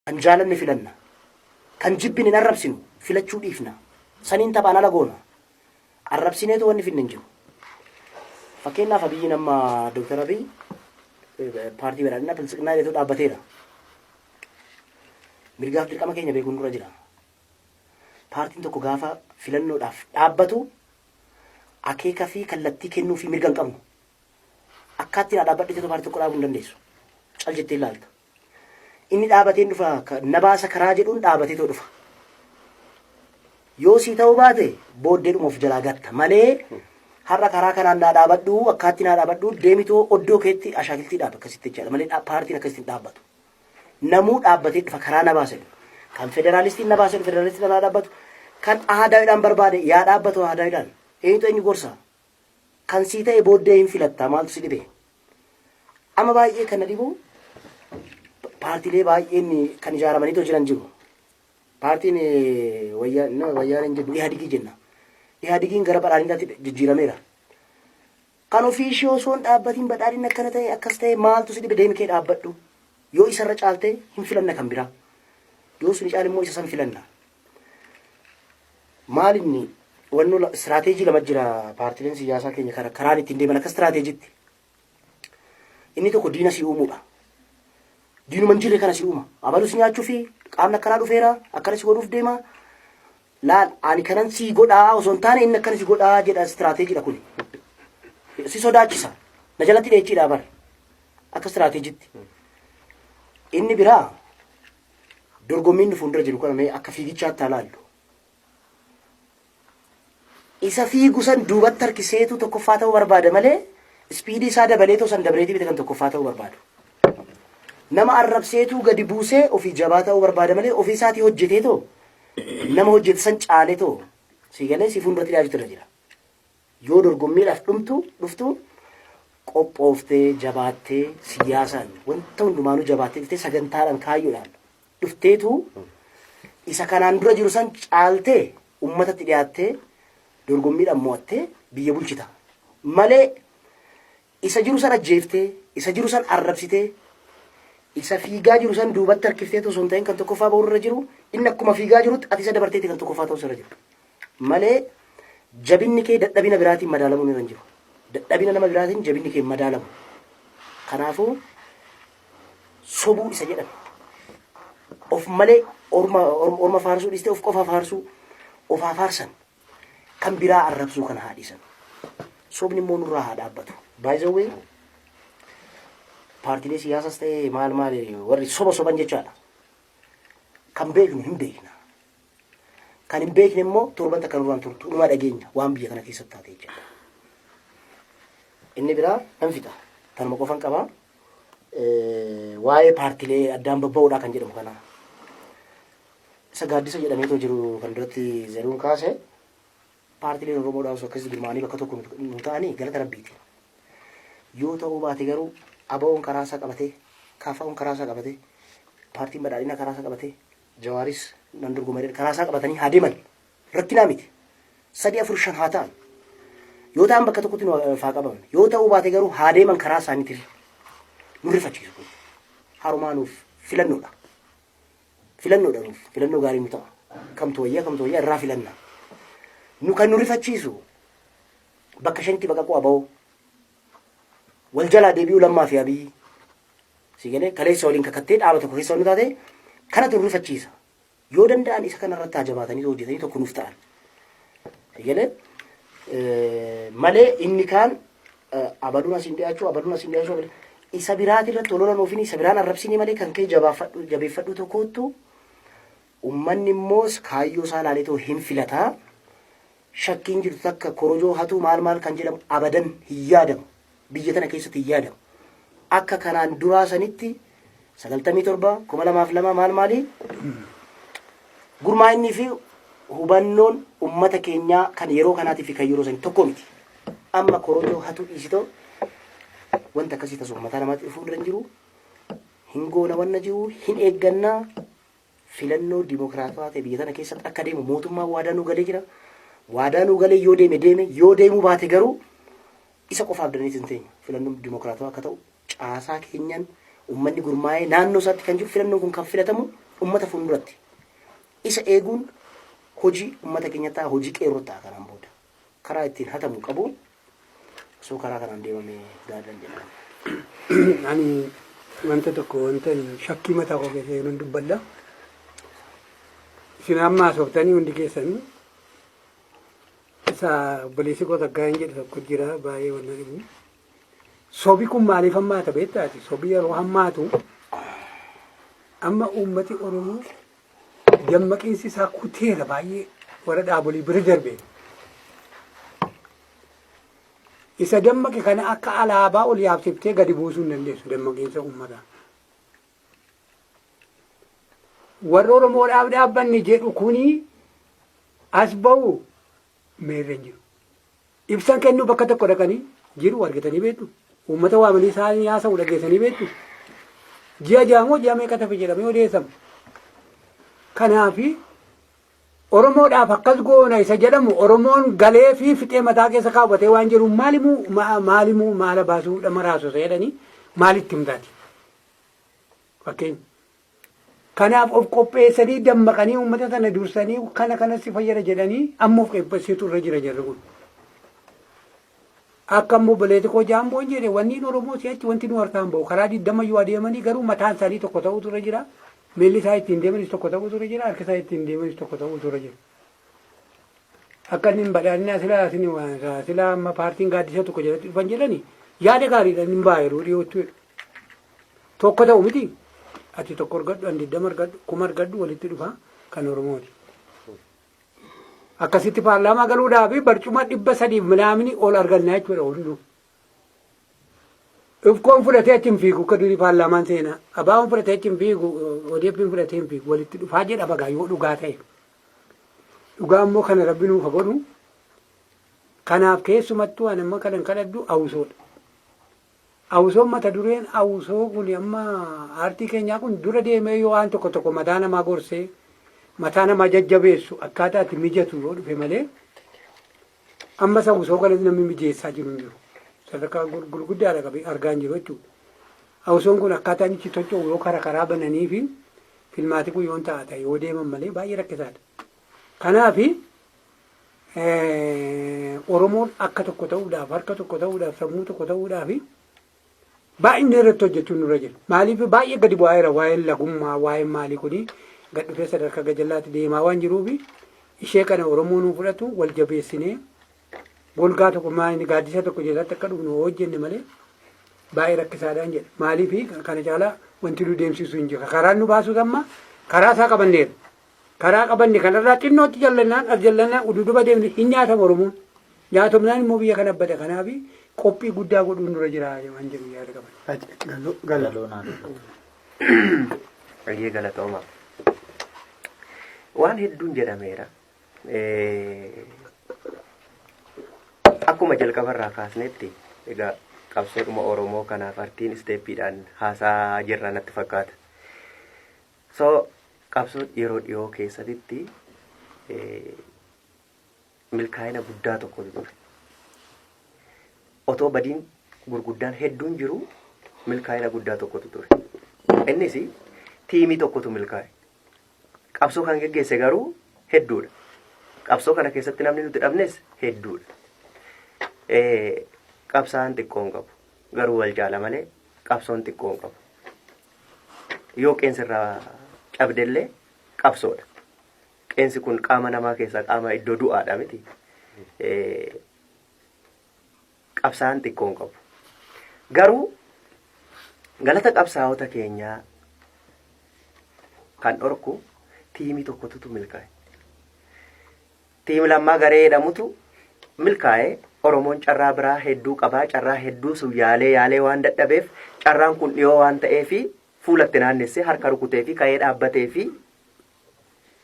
kan jaalanne filanna, kan jibbine hin arrabsinu, filachuu dhiifna. Saniin taphaan ala goona. Arrabsineetu wanni finne hin jiru. Fakkeenyaaf Abiyyi nama Dr. Abiy paartii badhaadhinaa Biltsiginnaa jedhu dhaabbateera. Mirgaaf dirqama keenya beekuun dura jira. Paartiin tokko gaafa filannoodhaaf dhaabbatu akeeka fi kallattii kennuu fi mirga hin qabnu. Akkaatti dhaabbadhee paartii tokko dhaabuu hin dandeessu. Cal jettee ilaalta. Inni dhaabateen dhufa nabaasa karaa jedhuun dhaabatee too dhufa. Yoo sii ta'uu baate booddee dhumuuf jalaa gatta malee har'a karaa kanaan dhaabadhu akkaatti dhaabadhu deemitoo oddoo keetti ashaakiltii dhaaba akkasitti jechaadha malee paartiin akkasitti dhaabbatu. Namuu dhaabbatee dhufa karaa nabaasa jedhu. Kan federaalistiin nabaasa jedhu federaalistiin dhaabbatu kan aadaadhaan barbaade yaa dhaabbatu aadaadhaan eenyu gorsa kan sii ta'e booddee hin filatta maaltu si dhibe. Amma baay'ee kana dhibu paartiilee baay'een kan ijaaramanii jiran jiru. Paartiin wayyaan hin jedhu Ihaadigii jenna. Ihaadigiin gara badhaadhinaatti jijjiirameera. Kan ofii ishee osoo hin dhaabbatiin badhaadhinni akkana ta'e akkas ta'e maaltu si dhibe deemi kee dhaabbadhu. Yoo isarra caalte hin filanna kan biraa. Yoo sun caal immoo isa san filanna. Maal inni wanno istirateejii lama jira paartiileen siyaasaa keenya karaan ittiin deeman akka istirateejiitti. Inni tokko diina si uumuudha. Diinuma hin jirre kana si uuma. Abaluu si nyaachuu fi qaamni akkanaa dhufeera akkana si godhuuf deema. Laal ani kanan si godhaa osoo hin taane inni akkana si godhaa jedha istirateejiidha kuni. Si sodaachisa. Na jalatti dheechiidha bara. Akka istirateejiitti. Inni biraa dorgommiin nu fuuldura jiru kana mee akka fiigichaatti ilaallu. Isa fiigu san duubatti harkiseetu tokkoffaa ta'uu barbaada malee ispiidii isaa dabaleetoo san dabreetii bita kan tokkoffaa ta'uu barbaadu. Nama arrabseetu gadi buusee ofii jabaa ta'uu barbaada malee ofii isaatii hojjeteetoo nama hojjete san caaleetoo si galee si fuulduratti dhiyaachuutu irra jira. Yoo dorgommiidhaaf dhuftu qophooftee jabaattee siyaasaan wanta hundumaanuu jabaattee dhuftee sagantaadhaan kaayyoodhaan dhufteetu isa kanaan dura jiru san caaltee uummatatti dhiyaattee dorgommiidhaan mo'attee biyya bulchita. Malee isa jiru san ajjeeftee isa jiru san arrabsitee isa fiigaa jiru san duubatti harkiftee osoo hin ta'in kan tokkoffaa ba'uu irra jiru inni akkuma fiigaa jirutti ati isa dabarteeti kan tokkoffaa ta'uu irra jiru. Malee jabinni kee dadhabina biraatiin madaalamuu irra hin jiru. Dadhabina nama biraatiin jabinni kee madaalamu. Kanaafuu sobuu isa jedhan. Of malee orma faarsuu dhiistee of qofa faarsuu ofaa faarsan kan biraa arrabsuu kana haadhisan. Sobni immoo nurraa haa dhaabbatu. Baay'ee paartiilee siyaasaas ta'ee maal warri soban jechaadha. Kan beeknu hin beekna. Kan hin beekne immoo torban takka nurraan turtu dhuma dhageenya waan biyya kana keessatti taatee jira. Inni biraa nan fixa. Tanuma qofan qabaa. Waa'ee paartiilee addaan babba'uudhaa kan jedhamu kana. Isa gaaddisa jedhameetoo jiru kan duratti zeruun kaase paartiileen Oromoodhaa osoo akkasii girmaanii bakka tokko nu ta'anii galata rabbiiti. Yoo ta'uu baate garuu ABO'n karaa isaa qabatee, KFO'n karaa isaa qabatee, paartiin badhaadhinaa karaa isaa qabatee, Jawaaris nan dorgomadee karaa isaa qabatanii haa deeman rakkinaa miti. 3-4-5 haa ta'an. Yoo ta'an bakka tokkotti nu faa qabaman. Yoo ta'uu baate garuu haa deeman karaa isaaniitiin nu rifachiisu kun. Harumaa nuuf filannoodha. Filannoodha nuuf. Filannoo gaarii nu ta'a. Kamtu wayyaa irraa filanna. Nu kan nu rifachiisu bakka shanitti baqaquu ABO. Wal jalaa deebi'uu Lammaa fi Abiyyi. Si galee kaleessa waliin kakattee dhaaba tokko keessa waliin taate kanatu nu rifachiisa. Yoo danda'an isa kanarratti haa jabaatanii hojjetanii tokko nuuf ta'an. Si galee malee inni kaan abaduun asiin dhiyaachuu isa biraatirratti ololan ofiin isa biraan arrabsinii malee kan kee jabeeffadhu tokkottu ummanni immoo kaayyoo isaa laaleetoo hin filataa. Shakkiin jirtu takka korojoo hatuu maal kan jedhamu abadan hin yaadamu. Biyya tana keessatti hin yaadamu. Akka kanaan duraa sanitti 97 2002 maali gurmaa'inii fi hubannoon ummata keenyaa kan yeroo kanaatii fi kan yeroo sanii tokko miti. Amma korojoo hatuu dhiisitoo wanta akkasii tasuma mataa namaatti dhufuu hin jiru. Hin goona wanna jiru hin eeggannaa filannoo dimokiraatawaa ta'e biyya tana keessatti akka deemu mootummaan waadaa nuu galee jira. Waadaa nuu galee yoo deeme yoo deemuu baate garuu isa qofaaf dandeettii hin teenye filannoon dimokiraatawaa akka ta'u caasaa keenyan ummanni gurmaa'ee naannoo isaatti kan jiru filannoon kun kan filatamu ummata fuulduratti. Isa eeguun hojii ummata keenyataa hojii qeerrotaa kanaan booda karaa ittiin hatamu qabu soo karaa kanaan deemamee gaadhan jedhama. Ani wanta tokko wanta shakkii mataa koo keessa yeroo dubbadha. Isin amma haasooftanii hundi keessanii isa obboleessi koo takkaa hin jedhu tokko jira baay'ee wanna dhibu. Sobi kun maaliif hammaata beektaati? Sobi yeroo hammaatu amma uummati Oromoo dammaqiinsi isaa kuteera baay'ee warra dhaabolii bira darbe. Isa dammaqe kana akka alaabaa ol yaabsiftee gadi buusuu hin dandeessu dammaqiinsa uummataa. Warra Oromoodhaaf dhaabbanni jedhu kuni as ba'u meerre jiru. Ibsan kennuu bakka tokko dhaqanii jiru argatanii beektu. Uummata waamanii isaanii haasa'u dhageessanii beektu. Ji'a jaamoo ji'a meeqa tafe jedhamee odeessamu. Kanaafi Oromoodhaaf akkas goona isa jedhamu Oromoon galee fi fixee mataa keessa kaawwatee waan jiru maalimuu maala baasuu dhama raasuu jedhanii maalitti himtaati. Fakkeenya. Kanaaf of qopheessanii dammaqanii uummata sana dursanii kanas fayyada jedhanii amma of qopheessitu irra jira jarri kun. Akka ammoo baleeti koo jaamboon jedhe wanni Oromoo si'achi wanti nu harkaan bahu karaa 20 adeemanii garuu mataan isaanii tokko ta'utu irra jira. Miilli isaa ittiin deemanis tokko ta'utu irra jira. Harki isaa ittiin deemanis tokko ta'utu irra jira. Akka inni hin badhaadhinaa silaa amma paartiin gaaddisa tokko jalatti dhufan jedhani yaada gaariidhaan hin baay'eeru dhiyootu tokko ta'u miti. Ati tokko argadhu, andi 20 argadhu, 10 argadhu walitti dhufa kan Oromooti. Akkasitti paarlaamaa galuudhaaf barcuma 300 milaamini ol argannaa jechuudha hunduu. Ifkoon fudhatee achi hin fiigu akka durii paarlaamaan seenaa. Abaa'oon fudhatee achi hin fiigu, odeeffiin fudhatee hin fiigu walitti dhufaa jedha bagaa yoo dhugaa ta'e. Dhugaa immoo kana rabbi nuuf godhu. Kanaaf keessumattuu ani amma kanan kadhadhu awusoodha. Awusoon mata dureen awusoo kun amma aartii keenyaa kun dura deemee yoo waan tokko mataa namaa gorsee mataa namaa jajjabeessu akkaataa itti mijatu yoo dhufe malee ammas awusoo kanatti namni mijeessaa jiru hin jiru. Sadarkaa gurguddaadha qabe argaa hin jiru jechuudha. Awusoon kun akkaataa inni tocho'u yoo karaa bananii fi filmaatii kun yoo ta'ata yoo deeman malee baay'ee rakkisaadha. Kanaafi Oromoon akka tokko ta'uudhaaf harka tokko ta'uudhaaf sammuu tokko ta'uudhaaf baay'inni irratti hojjechuun nurra jira. Maaliif baay'ee gadi bu'aa'eera waa'een lagummaa waa'een maalii kuni gad dhufee sadarkaa gajallaatti deemaa waan jiruufi ishee kana Oromoo nuu fudhatu wal jabeessinee golgaa tokko maaliin gaaddisa tokko jalatti akka dhufnu hojjenne malee baay'ee rakkisaadhaan jedha. Maaliif kana caalaa wanti nu deemsisu hin jiru. Karaan nu baasuus amma karaa isaa qabanneera. Karaa qabanne kanarraa xinnootti jallannaan ududuba deemne hin nyaatamu Oromoon. Nyaatamnaan immoo biyya kana bada kanaafi qophii guddaa godhuun dura jira waan jedhu yaada qaban. Galoonaan. Baay'ee galatooma. Waan hedduun jedhameera. Akkuma jalqabarraa kaasnetti egaa qabsoodhuma Oromoo kanaaf artiin isteeppiidhaan haasaa jirra natti fakkaata. So qabsoo yeroo dhiyoo keessatti milkaa'ina guddaa tokko ture. Otoo badiin gurguddaan hedduun jiru milkaa'ina guddaa tokkotu ture. Innis tiimii tokkotu milkaa'e. Qabsoo kan geggeesse garuu hedduudha. Qabsoo kana keessatti namni nuti dhabnes hedduudha. Qabsaan xiqqoon qabu. Garuu wal jaala malee qabsoon xiqqoon qabu. Yoo qeensirraa cabdellee qabsoodha. Qeensi kun qaama namaa keessaa qaama iddoo du'aadha miti. Qabsaan xiqqoon qabu. Garuu galata qabsaa'ota keenyaa kan dhorku tiimii tokkotu milkaa'e. Tiimi lammaa garee jedhamutu milkaa'e. Oromoon carraa biraa hedduu qabaa. Carraa hedduu sun yaalee waan dadhabeef carraan kun dhiyoo waan ta'eefi fuulatti naannessee harka rukutee fi ka'ee dhaabbatee fi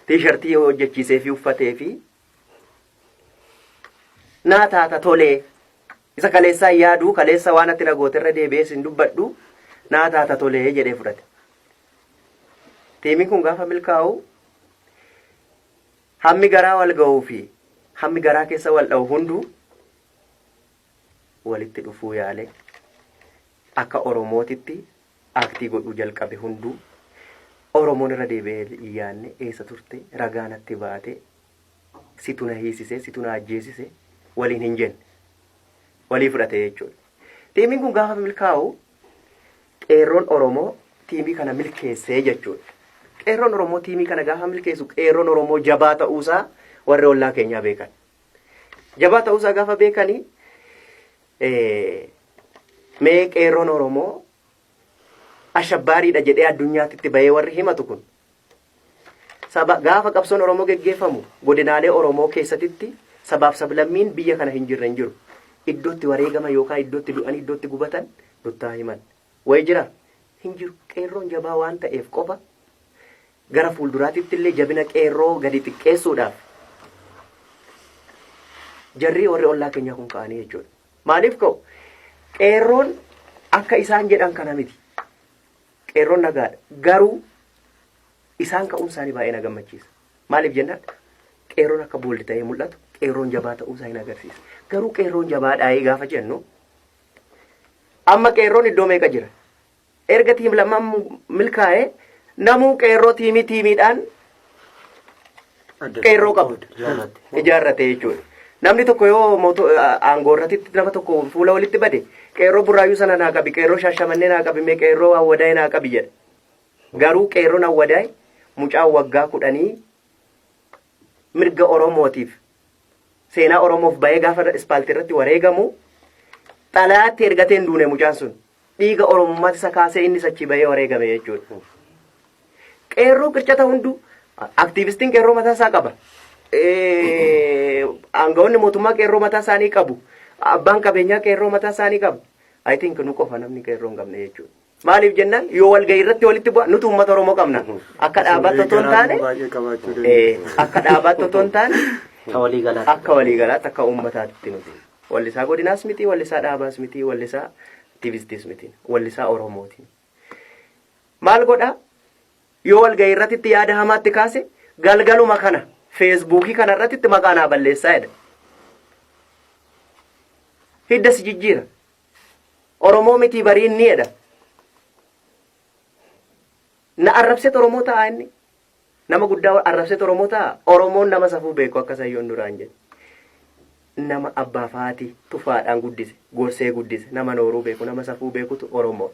tiishartii hojjechiisee fi uffatee fi naa taata tolee isa kaleessaa yaaduu kaleessa waan atti nagooterra deebi'ees hin dubbadhu naa taata tolee jedhee fudhate. Tiimiin kun gaafa milkaa'u hammi garaa wal ga'uu fi hammi garaa keessa wal dha'u hunduu walitti dhufuu yaale akka Oromootitti aktii godhuu jalqabe hunduu Oromoon irra deebi'ee iyyaanne eessa turte ragaa natti baate situ na hiisise situ na ajjeesise waliin hin jenne walii fudhate jechuudha. Tiimiin kun gaafa milkaa'u qeerroon Oromoo tiimii kana milkeessee jechuudha. Qeerroon Oromoo tiimii kana gaafa milkeessu qeerroon Oromoo jabaa ta'uusaa warri ollaa keenyaa beekan. Jabaa ta'uusaa gaafa beekanii mee qeerroon Oromoo ashabbaariidha jedhee addunyaatti bahee warri himatu kun gaafa qabsoon Oromoo geggeeffamu godinaalee Oromoo keessatti sabaaf sablammiin biyya kana hin jiru. Iddootti wareegama yookaan iddootti du'anii iddootti gubatan duttaa himan. Wayi jira hin jiru. Qeerroon jabaa waan ta'eef qofa gara fuulduraatitti illee jabina qeerroo gadi xiqqeessuudhaaf jarri warri ollaa keenyaa kun ka'anii jechuudha. Maaliif ka'u? Qeerroon akka isaan jedhan kana miti. Qeerroon nagaadha. Garuu isaan ka'uun isaanii baay'ee na gammachiisa. Maaliif jennaan? Qeerroon akka booldi ta'ee mul'atu, qeerroon jabaa ta'uu isaa hin agarsiisa. Garuu qeerroon jabaadhaa gaafa jennu amma qeerroon iddoo meeqa jira? Erga tiim lamaan milkaa'ee namuu qeerroo tiimiidhaan qeerroo qabu ijaarrate jechuudha. Namni tokko yoo aangoo irratti nama tokko fuula walitti bade qeerroo burraayyuu sana naa qabi, qeerroo shaashamannee naa qabi, mee qeerroo awwadaa'ee naa qabi jedha. Garuu qeerroon awwadaa'e mucaan waggaa 10 mirga Oromootiif seenaa Oromoof bahee gaafa ispaaltii irratti wareegamu xalayaatti ergateen duune mucaan sun dhiiga Oromummaatti isa kaasee inni achi bahee wareegame jechuudha. Qeerroo qircata hunduu aktiivistiin qeerroo mataa isaa qaba. Aangawoonni mootummaa qeerroo mataa isaanii qabu. Abbaan qabeenyaa qeerroo mataa isaanii qabu. I think nu qofa namni qeerroo hin qabne jechuudha. Maaliif jennaan yoo walgahii irratti walitti bu'a nuti uummata Oromoo qabna. Akka dhaabbata otoo hin taane akka dhaabbata otoo hin taane akka waliigalaatti akka uummataatti nuti. Wallisaa godinaas miti, wallisaa dhaabaas miti, wallisaa aktiivistiis miti, wallisaa Oromooti. Maal godhaa? Yoo walgahii irratti yaada hamaatti kaase galgaluma kana feesbuukii kana irratti maqaa naa balleessaa jedha. Hidda si jijjiira. Oromoo miti bariin ni jedha. Na arrabseet Oromoo ta'a inni. Nama guddaa arrabseet Oromoo ta'a. Oromoon nama safuu beeku akka sayyoon duraan jedhe. Nama abbaa faatii tufaadhaan guddise, gorsee guddise, nama nooruu beeku, nama safuu beekutu Oromoo.